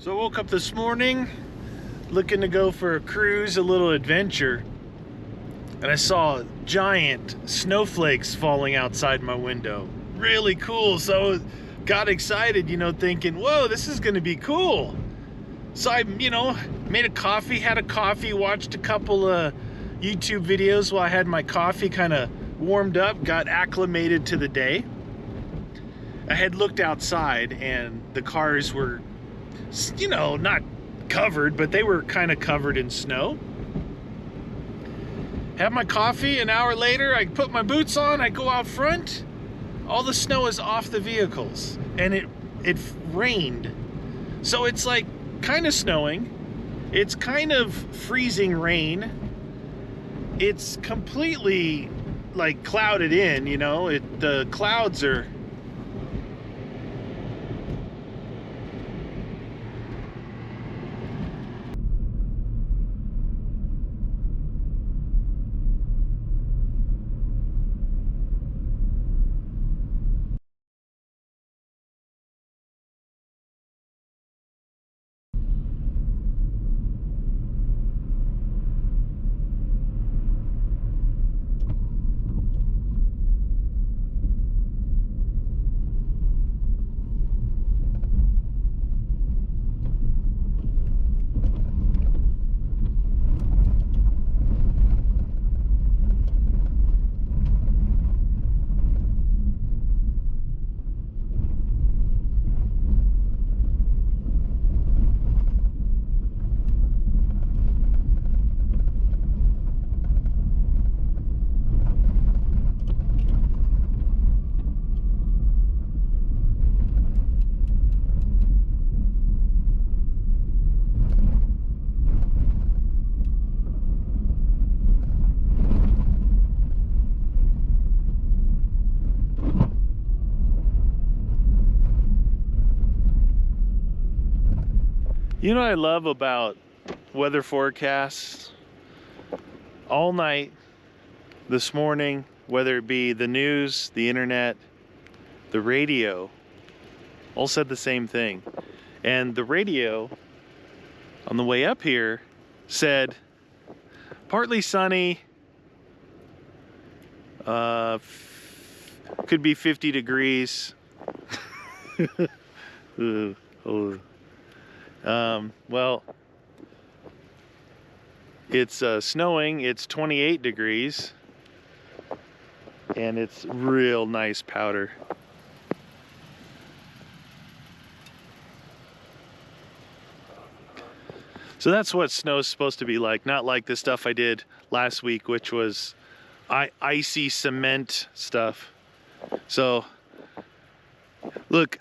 So I woke up this morning looking to go for a cruise, a little adventure, and I saw giant snowflakes falling outside my window. Really cool. So I got excited, thinking, whoa, this is gonna be cool. So I, made a coffee, had a coffee, watched a couple of YouTube videos while I had my coffee kind of warmed up, got acclimated to the day. I had looked outside and the cars were, not covered, but they were kind of covered in snow. Have my coffee, an hour later, I put my boots on, I go out front, all the snow is off the vehicles, and it rained. So it's like kind of snowing, it's kind of freezing rain, it's completely like clouded in, the clouds are what I love about weather forecasts? All night, this morning, whether it be the news, the internet, the radio, all said the same thing. And the radio on the way up here said partly sunny, could be 50 degrees. Well, it's snowing, it's 28 degrees, and it's real nice powder. So that's what snow's supposed to be like, not like the stuff I did last week, which was icy cement stuff. So, look,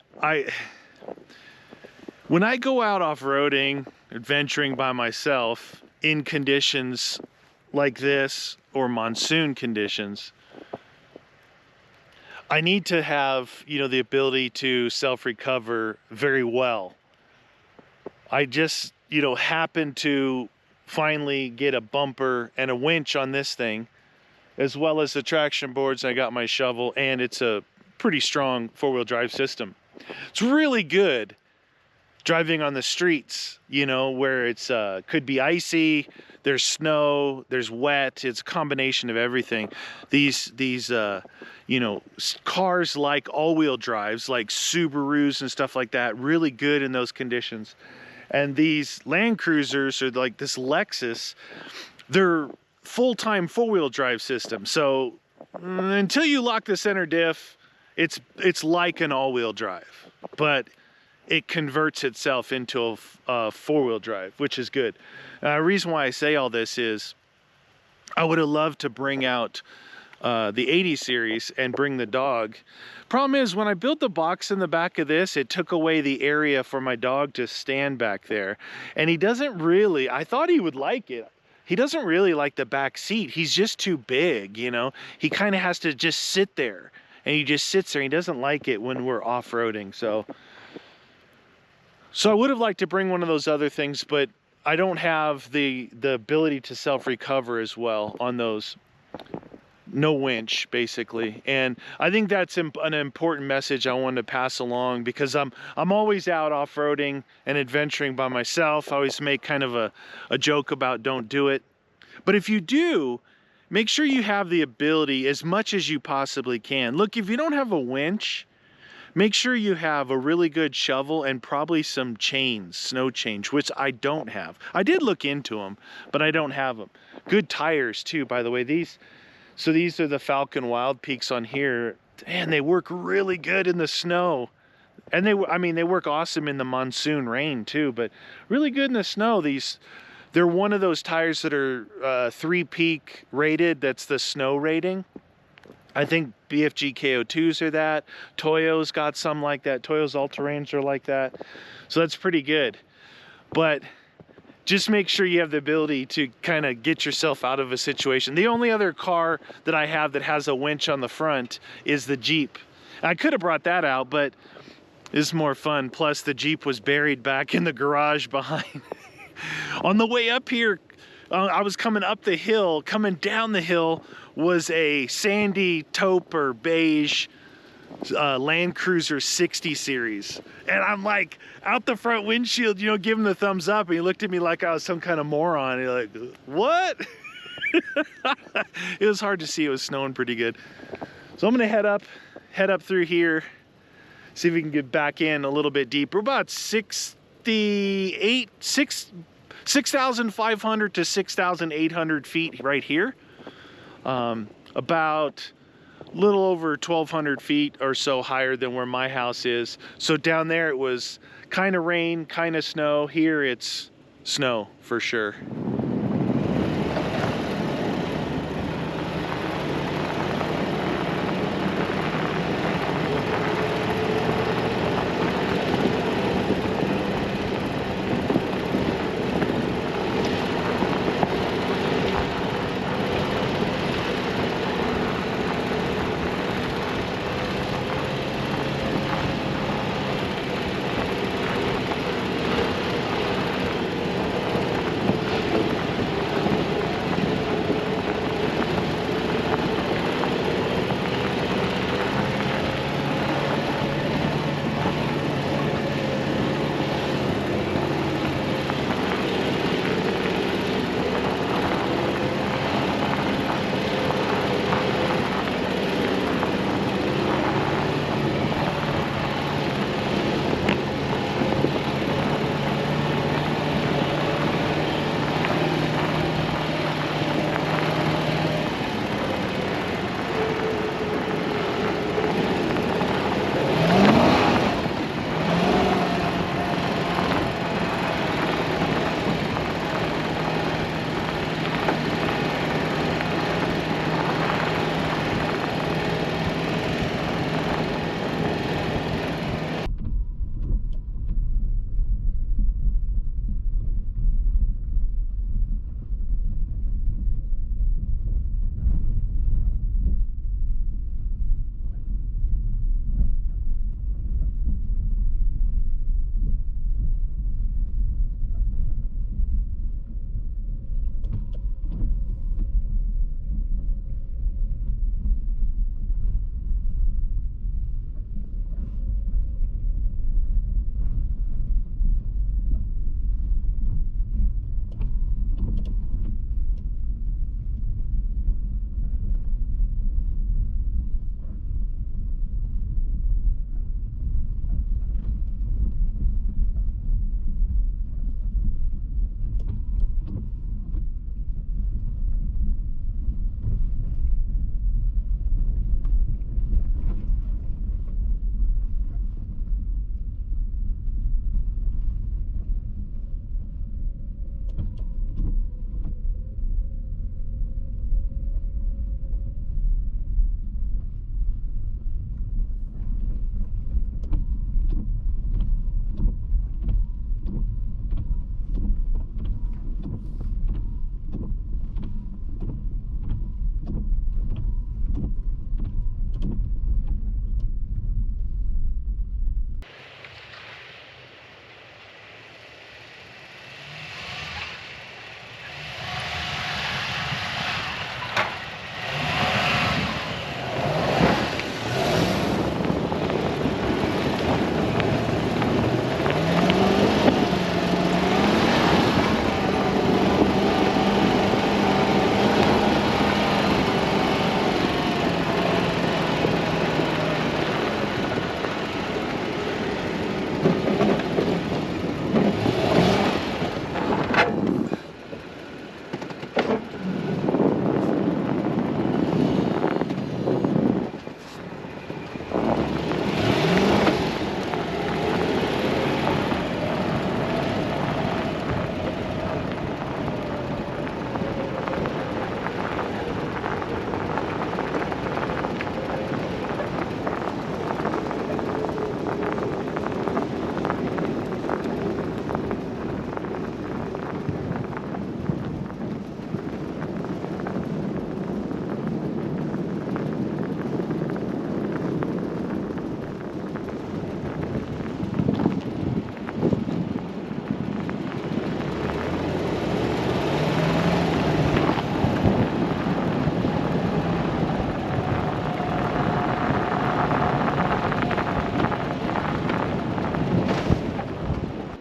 when I go out off-roading, adventuring by myself in conditions like this or monsoon conditions, I need to have, the ability to self-recover very well. I just, happen to finally get a bumper and a winch on this thing, as well as the traction boards. I got my shovel, and it's a pretty strong four-wheel drive system. It's really good driving on the streets, where it's could be icy, there's snow, there's wet, it's a combination of everything. These cars like all-wheel drives, like Subarus and stuff like that, really good in those conditions. And these Land Cruisers, or like this Lexus, they're full-time four-wheel drive system. So until you lock the center diff, it's like an all-wheel drive, but it converts itself into a four-wheel drive, which is good. The reason why I say all this is I would have loved to bring out the 80 series and bring the dog. Problem is, when I built the box in the back of this, it took away the area for my dog to stand back there. And he doesn't really, I thought he would like it. He doesn't really like the back seat. He's just too big, He kind of has to just sit there. And he just sits there. He doesn't like it when we're off-roading, So I would have liked to bring one of those other things, but I don't have the ability to self-recover as well on those. no winch basically. And I think that's an important message I wanted to pass along, because I'm always out off-roading and adventuring by myself. I always make kind of a joke about don't do it. But if you do, make sure you have the ability as much as you possibly can. Look, if you don't have a winch, make sure you have a really good shovel and probably some chains, snow chains, which I don't have. I did look into them, but I don't have them. Good tires too, by the way. These are the Falcon Wild Peaks on here, and they work really good in the snow. And they work awesome in the monsoon rain too, but really good in the snow. They're one of those tires that are 3-peak rated. That's the snow rating. I think BFG KO2s are that. Toyo's got some like that. Toyo's all-terrains are like that. So that's pretty good. But just make sure you have the ability to kind of get yourself out of a situation. The only other car that I have that has a winch on the front is the Jeep. I could have brought that out, but it's more fun. Plus the Jeep was buried back in the garage behind. On the way up here, I was coming up the hill. Coming down the hill was a sandy taupe or beige Land Cruiser 60 series. And I'm like out the front windshield, you know, giving the thumbs up. And he looked at me like I was some kind of moron. He's like, what? It was hard to see. It was snowing pretty good. So I'm gonna head up through here, see if we can get back in a little bit deeper. About 6,500 to 6,800 feet right here. About a little over 1,200 feet or so higher than where my house is. So down there it was kind of rain, kind of snow. Here it's snow for sure.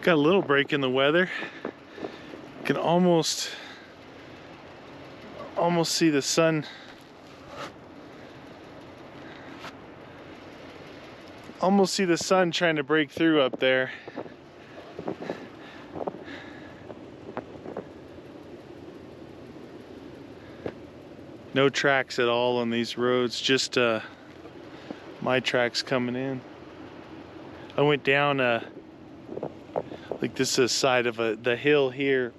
Got a little break in the weather. Can almost see the sun. Almost see the sun trying to break through up there. No tracks at all on these roads, just my tracks coming in. I went down like this is the side of the hill here.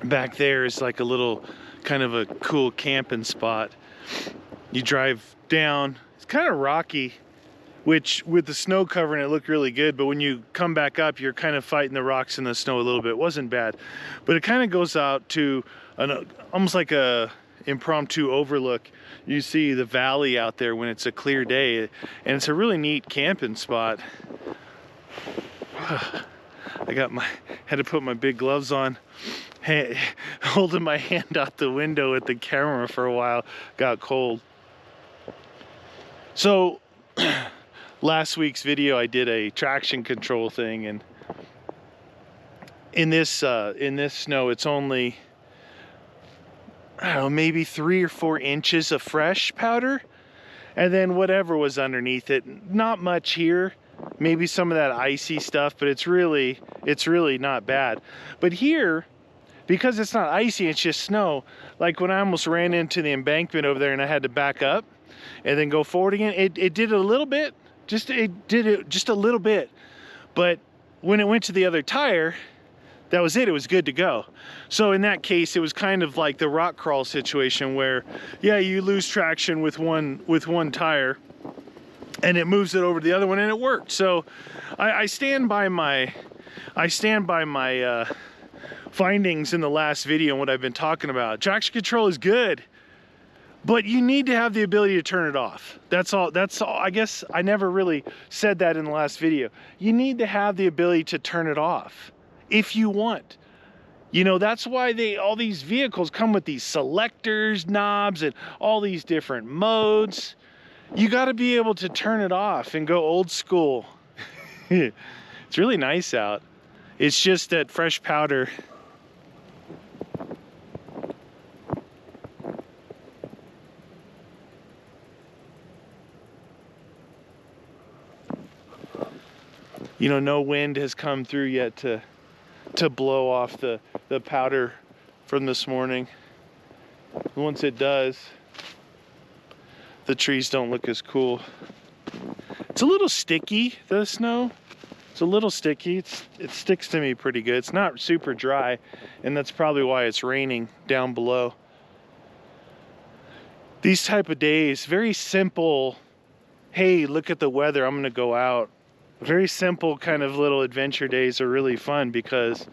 Back there is like a little kind of a cool camping spot. You drive down, it's kind of rocky, which with the snow covering it looked really good, but when you come back up, you're kind of fighting the rocks and the snow a little bit. It wasn't bad, but it kind of goes out to almost like a impromptu overlook. You see the valley out there when it's a clear day, and it's a really neat camping spot. Had to put my big gloves on, holding my hand out the window at the camera for a while. Got cold. So last week's video I did a traction control thing, and in this snow it's only, I don't know, maybe 3 or 4 inches of fresh powder, and then whatever was underneath it. Not much here, maybe some of that icy stuff, but it's really not bad. But here, because it's not icy, it's just snow, like when I almost ran into the embankment over there and I had to back up and then go forward again, it did it a little bit, just a little bit, but when it went to the other tire, that was it. It was good to go. So in that case, it was kind of like the rock crawl situation where, yeah, you lose traction with one tire, and it moves it over to the other one, and it worked. So I stand by my findings in the last video and what I've been talking about. Traction control is good, but you need to have the ability to turn it off. That's all. I guess I never really said that in the last video. You need to have the ability to turn it off if you want. You know, that's why all these vehicles come with these selectors, knobs, and all these different modes. You got to be able to turn it off and go old school. It's really nice out. It's just that fresh powder. You know, no wind has come through yet to blow off the powder from this morning. Once it does, the trees don't look as cool. It's a little sticky, the snow. It's a little sticky. It sticks to me pretty good. It's not super dry, and that's probably why it's raining down below. These type of days, very simple, hey, look at the weather, I'm gonna go out. Very simple kind of little adventure days are really fun because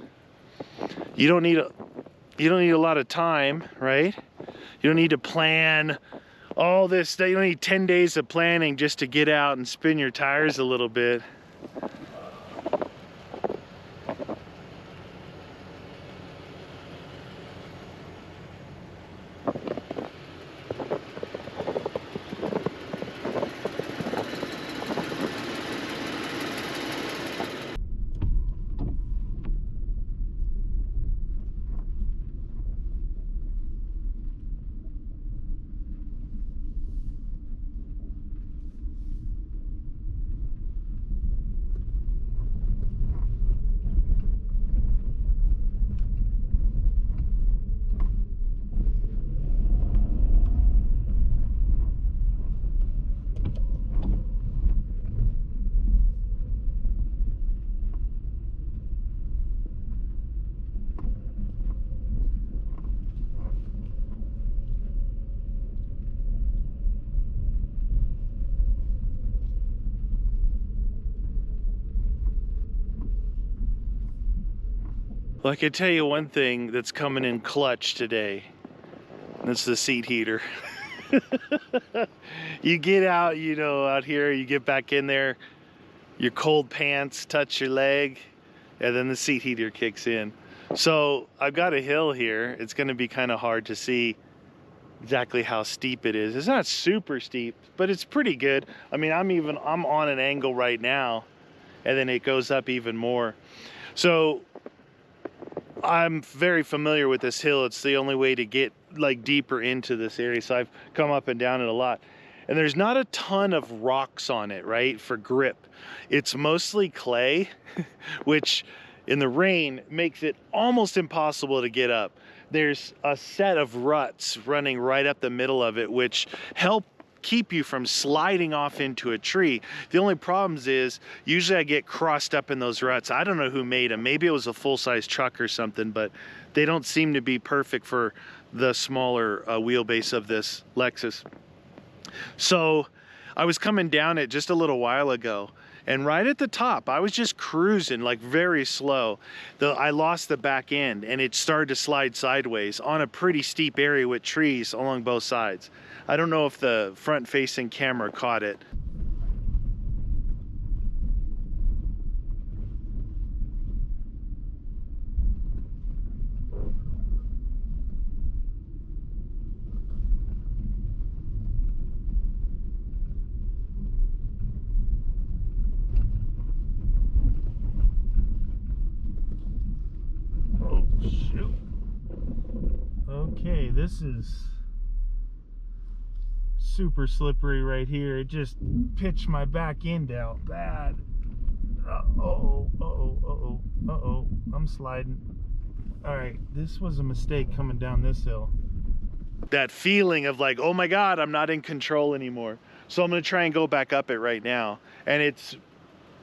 you don't need a lot of time, right? You don't need to plan all this. You don't need 10 days of planning just to get out and spin your tires a little bit. Well, I can tell you one thing that's coming in clutch today. That's the seat heater. You get out, you know, out here, you get back in there, your cold pants touch your leg, and then the seat heater kicks in. So I've got a hill here. It's going to be kind of hard to see exactly how steep it is. It's not super steep, but it's pretty good. I mean, I'm on an angle right now, and then it goes up even more. So I'm very familiar with this hill. It's the only way to get like deeper into this area. So I've come up and down it a lot. And there's not a ton of rocks on it, right, for grip. It's mostly clay, which in the rain makes it almost impossible to get up. There's a set of ruts running right up the middle of it, which help keep you from sliding off into a tree. The only problems is usually I get crossed up in those ruts. I don't know who made them. Maybe it was a full-size truck or something, but they don't seem to be perfect for the smaller wheelbase of this Lexus. So I was coming down it just a little while ago, and right at the top I was just cruising like very slow. I lost the back end and it started to slide sideways on a pretty steep area with trees along both sides. I don't know if the front facing camera caught it. Oh shoot. Okay, this is super slippery right here. It just pitched my back end out bad. Uh-oh, I'm sliding. All right, this was a mistake coming down this hill. That feeling of like, oh my God, I'm not in control anymore. So I'm gonna try and go back up it right now. And it's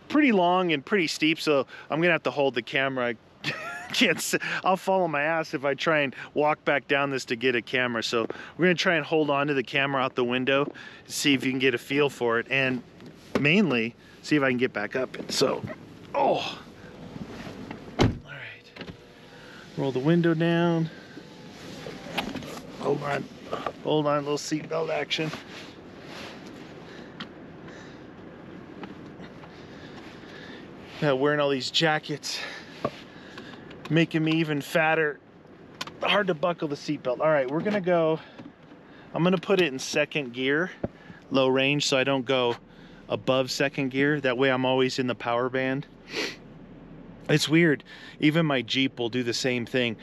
pretty long and pretty steep, so I'm gonna have to hold the camera. I'll fall on my ass if I try and walk back down this to get a camera. So we're gonna try and hold on to the camera out the window, see if you can get a feel for it, and mainly see if I can get back up it. So, all right, roll the window down. Hold on, a little seatbelt action. Now wearing all these jackets, making me even fatter. Hard to buckle the seatbelt. All right, we're gonna go, I'm gonna put it in second gear, low range, so I don't go above second gear. That way I'm always in the power band. It's weird, even my Jeep will do the same thing.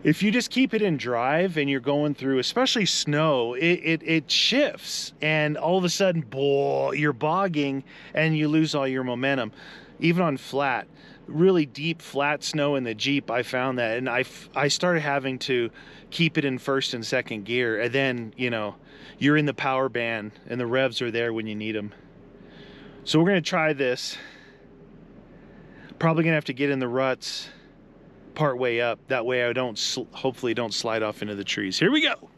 If you just keep it in drive and you're going through, especially snow, it shifts, and all of a sudden, boy, you're bogging and you lose all your momentum. Even on flat, really deep flat snow in the Jeep, I found that, and I started having to keep it in first and second gear, and then, you know, you're in the power band and the revs are there when you need them. So we're gonna try this. Probably gonna have to get in the ruts part way up. That way I don't, hopefully don't slide off into the trees. Here we go.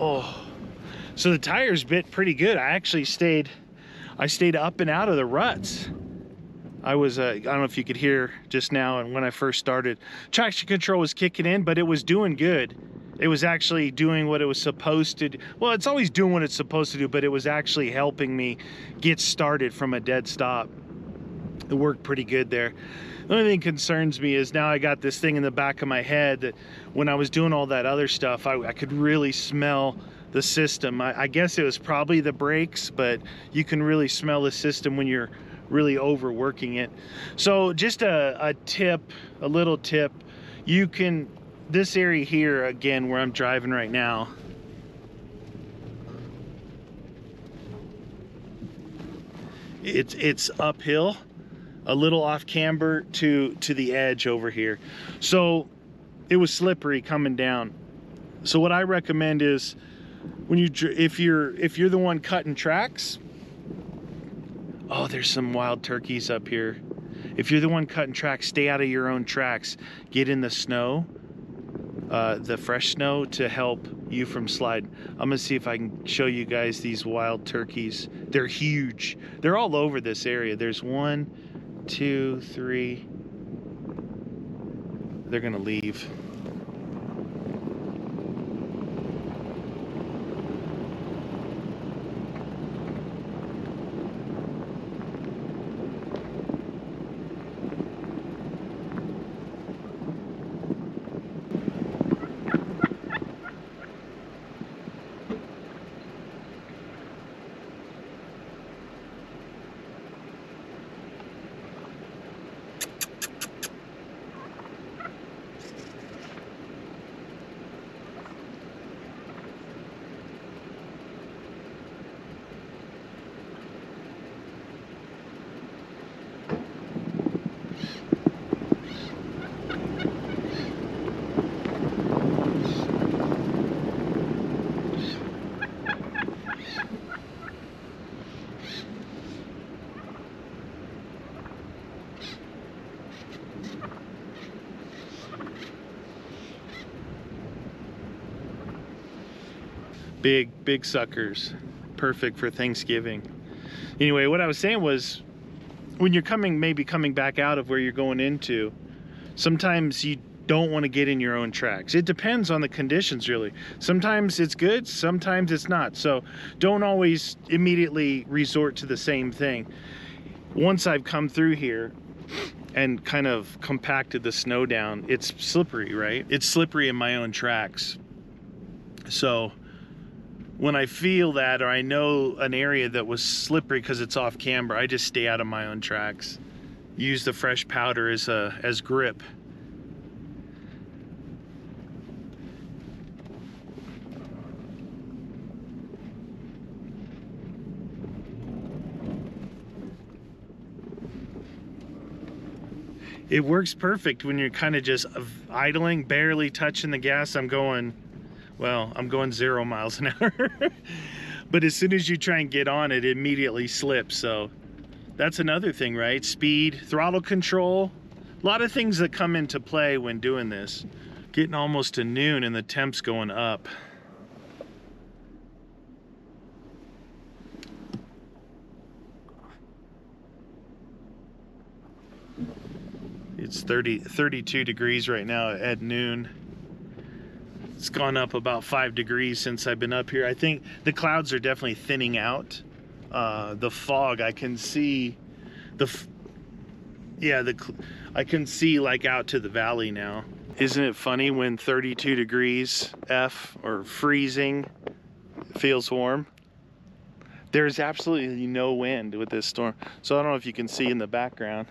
Oh, so the tires bit pretty good. I stayed up and out of the ruts. I don't know if you could hear just now, and when I first started, traction control was kicking in, but it was doing good. It was actually doing what it was supposed to do. Well, it's always doing what it's supposed to do, but it was actually helping me get started from a dead stop. It worked pretty good there. The only thing concerns me is now I got this thing in the back of my head that when I was doing all that other stuff, I could really smell the system. I guess it was probably the brakes, but you can really smell the system when you're really overworking it. So just a tip, a little tip, you can, this area here, again, where I'm driving right now, it's uphill, a little off camber to the edge over here. So it was slippery coming down. So what I recommend is when if you're the one cutting tracks, oh, there's some wild turkeys up here. If you're the one cutting tracks, stay out of your own tracks. Get in the snow, the fresh snow, to help you from sliding. I'm gonna see if I can show you guys these wild turkeys. They're huge. They're all over this area. There's 1, 2, 3. They're gonna leave. Big suckers, perfect for Thanksgiving. Anyway, what I was saying was, when you're maybe coming back out of where you're going into, sometimes you don't want to get in your own tracks. It depends on the conditions, really. Sometimes it's good, sometimes it's not. So don't always immediately resort to the same thing. Once I've come through here and kind of compacted the snow down, it's slippery, right? It's slippery in my own tracks. So when I feel that, or I know an area that was slippery because it's off camber, I just stay out of my own tracks. Use the fresh powder as grip. It works perfect when you're kind of just idling, barely touching the gas. I'm going 0 miles an hour. But as soon as you try and get on it, it immediately slips. So that's another thing, right? Speed, throttle control, a lot of things that come into play when doing this. Getting almost to noon and the temp's going up. It's 32 degrees right now at noon. It's gone up about 5 degrees since I've been up here. I think the clouds are definitely thinning out. The fog, I can see I can see like out to the valley now. Isn't it funny when 32 degrees F or freezing feels warm? There's absolutely no wind with this storm. So I don't know if you can see in the background.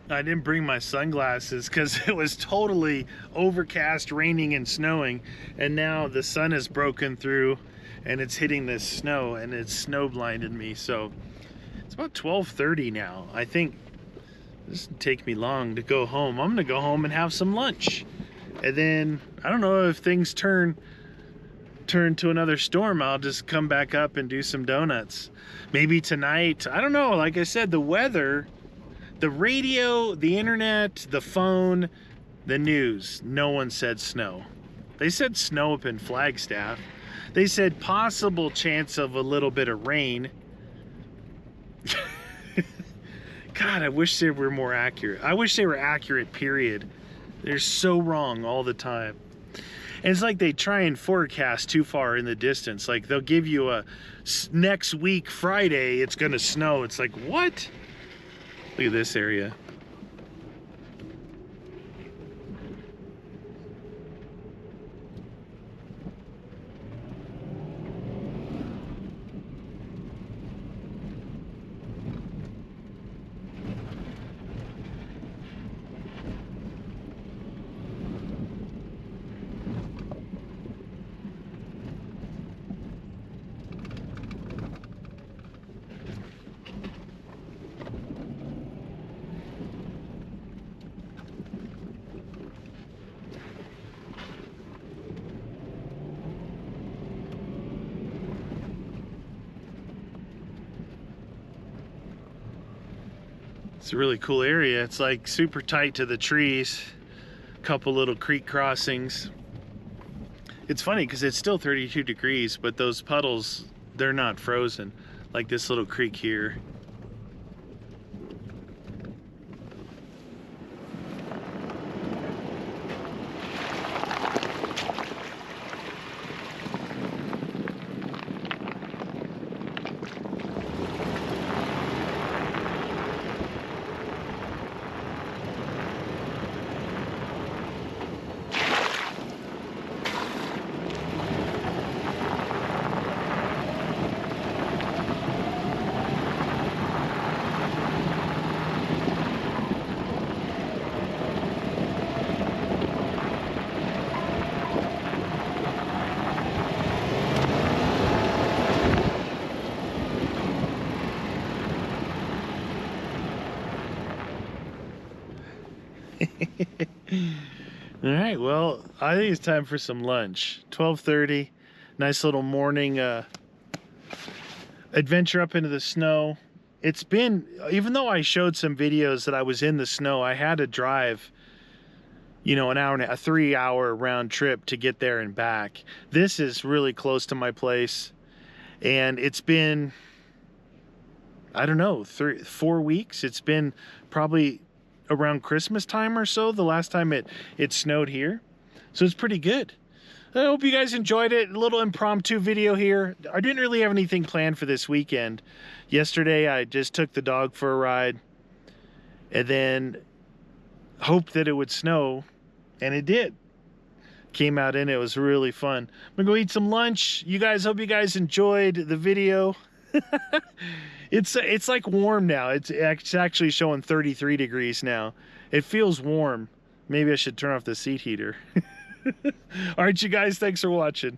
I didn't bring my sunglasses because it was totally overcast, raining and snowing, and now the sun has broken through and it's hitting this snow, and it's snow blinded me. So it's about 12:30 now. I think this doesn't take me long to go home. I'm gonna go home and have some lunch, and then I don't know if things turn to another storm. I'll just come back up and do some donuts. Maybe tonight, I don't know. Like I said, the weather, the radio, the internet, the phone, the news, no one said snow. They said snow up in Flagstaff. They said possible chance of a little bit of rain. God, I wish they were more accurate. I wish they were accurate, period. They're so wrong all the time. And it's like they try and forecast too far in the distance. Like they'll give you a next week, Friday, it's gonna snow. It's like, what? Look at this area. It's a really cool area. It's like super tight to the trees. Couple little creek crossings. It's funny because it's still 32 degrees, but those puddles, they're not frozen like this little creek here. All right, well, I think it's time for some lunch. 12:30, nice little morning adventure up into the snow. It's been, even though I showed some videos that I was in the snow, I had to drive, you know, an hour and a 3-hour round trip to get there and back. This is really close to my place, and it's been, I don't know, 4 weeks. It's been probably around Christmas time or so, the last time it snowed here. So it's pretty good. I hope you guys enjoyed it. A little impromptu video here. I didn't really have anything planned for this weekend. Yesterday, I just took the dog for a ride and then hoped that it would snow, and it did. Came out in it. It was really fun. I'm gonna go eat some lunch. You guys, hope you guys enjoyed the video. It's like warm now. It's actually showing 33 degrees now. It feels warm. Maybe I should turn off the seat heater. All right, you guys, thanks for watching.